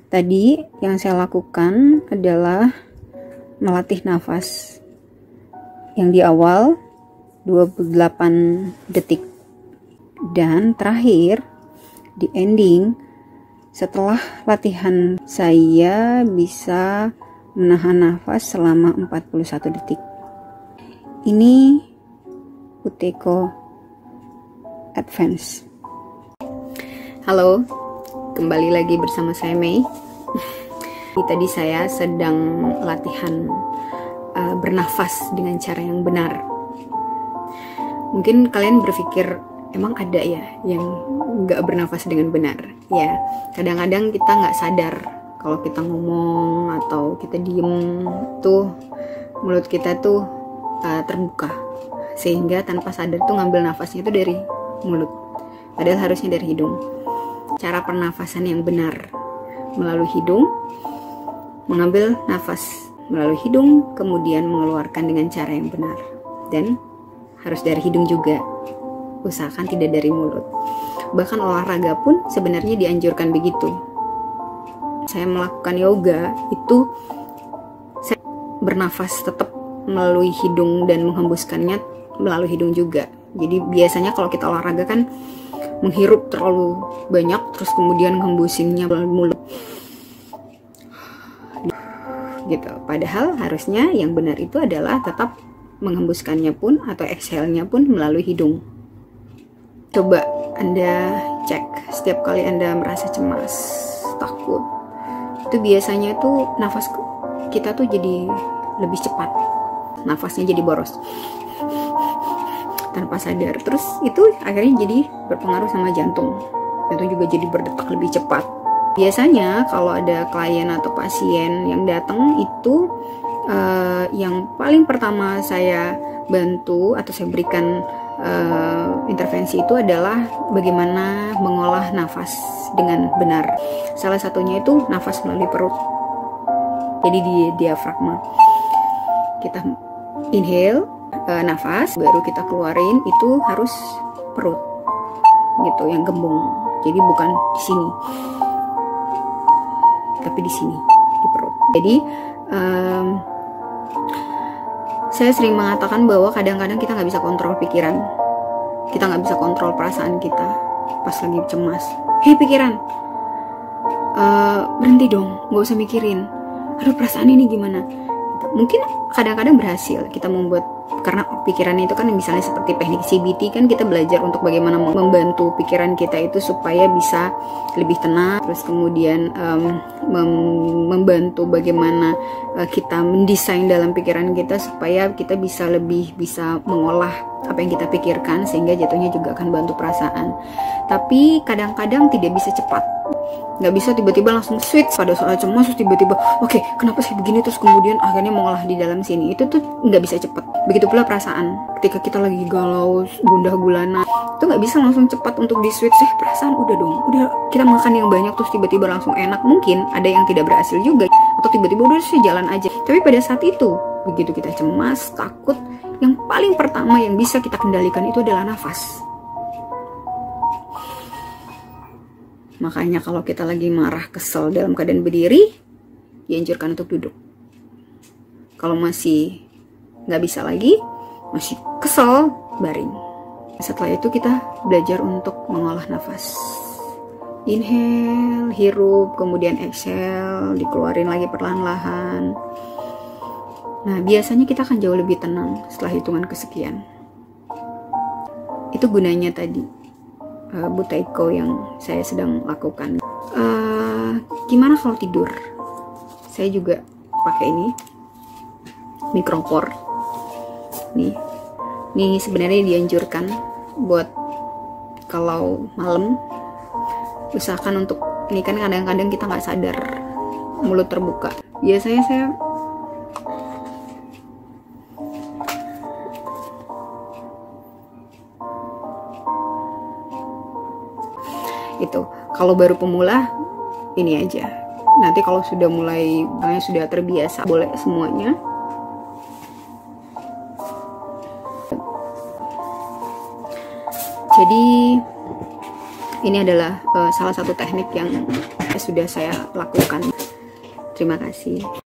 Tadi yang saya lakukan adalah melatih nafas yang di awal 28 detik dan terakhir di ending setelah latihan saya bisa menahan nafas selama 41 detik. Ini Buteyko Advance. Halo, kembali lagi bersama saya Mei. Tadi saya sedang latihan bernafas dengan cara yang benar. Mungkin kalian berpikir, emang ada ya yang nggak bernafas dengan benar? Ya, kadang-kadang kita nggak sadar kalau kita ngomong atau kita diem tuh mulut kita tuh terbuka, sehingga tanpa sadar tuh ngambil nafasnya itu dari mulut, padahal harusnya dari hidung. Cara pernafasan yang benar melalui hidung, mengambil nafas melalui hidung, kemudian mengeluarkan dengan cara yang benar, dan harus dari hidung juga, usahakan tidak dari mulut. Bahkan olahraga pun sebenarnya dianjurkan begitu. Saya melakukan yoga itu saya bernafas tetap melalui hidung dan menghembuskannya melalui hidung juga. Jadi biasanya kalau kita olahraga kan menghirup terlalu banyak, terus kemudian menghembusinnya melalui mulut gitu. Padahal harusnya yang benar itu adalah tetap menghembuskannya pun atau exhale-nya pun melalui hidung. Coba Anda cek setiap kali Anda merasa cemas, takut, itu biasanya tuh nafas kita tuh jadi lebih cepat, nafasnya jadi boros tanpa sadar. Terus itu akhirnya jadi berpengaruh sama jantung juga jadi berdetak lebih cepat. Biasanya kalau ada klien atau pasien yang datang itu yang paling pertama saya bantu atau saya berikan intervensi itu adalah bagaimana mengolah nafas dengan benar. Salah satunya itu nafas melalui perut, jadi di diafragma. Kita inhale nafas, baru kita keluarin itu harus perut gitu, yang gembung. Jadi bukan di sini, tapi di sini, di perut. Jadi saya sering mengatakan bahwa kadang-kadang kita nggak bisa kontrol pikiran, kita nggak bisa kontrol perasaan kita pas lagi cemas. Hei pikiran, berhenti dong, nggak usah mikirin. Aduh, perasaan ini gimana? Mungkin kadang-kadang berhasil kita membuat, karena pikirannya itu kan misalnya seperti teknik CBT kan, kita belajar untuk bagaimana membantu pikiran kita itu supaya bisa lebih tenang, terus kemudian membantu bagaimana kita mendesain dalam pikiran kita supaya kita bisa lebih bisa mengolah apa yang kita pikirkan, sehingga jatuhnya juga akan bantu perasaan. Tapi kadang-kadang tidak bisa cepat, nggak bisa tiba-tiba langsung switch pada soal cemas terus tiba-tiba oke, kenapa sih begini, terus kemudian akhirnya mengolah di dalam sini. Itu tuh nggak bisa cepat. Begitu pula perasaan, ketika kita lagi galau, gundah gulana, itu nggak bisa langsung cepat untuk di switch. Perasaan udah dong, udah kita makan yang banyak terus tiba-tiba langsung enak. Mungkin ada yang tidak berhasil juga, atau tiba-tiba udah sih jalan aja. Tapi pada saat itu, begitu kita cemas, takut, yang paling pertama yang bisa kita kendalikan itu adalah nafas. Makanya kalau kita lagi marah, kesel dalam keadaan berdiri, dianjurkan untuk duduk. Kalau masih nggak bisa lagi, masih kesel, baring. Setelah itu kita belajar untuk mengolah nafas. Inhale, hirup, kemudian exhale, dikeluarin lagi perlahan-lahan. Nah, biasanya kita akan jauh lebih tenang setelah hitungan kesekian. Itu gunanya tadi Buteyko yang saya sedang lakukan. Gimana kalau tidur? Saya juga pakai ini, Micropore. Nih sebenarnya dianjurkan buat kalau malam, usahakan untuk ini kan kadang-kadang kita nggak sadar mulut terbuka. Biasanya saya itu kalau baru pemula ini aja. Nanti kalau sudah mulai sudah terbiasa, boleh semuanya. Jadi ini adalah salah satu teknik yang sudah saya lakukan. Terima kasih.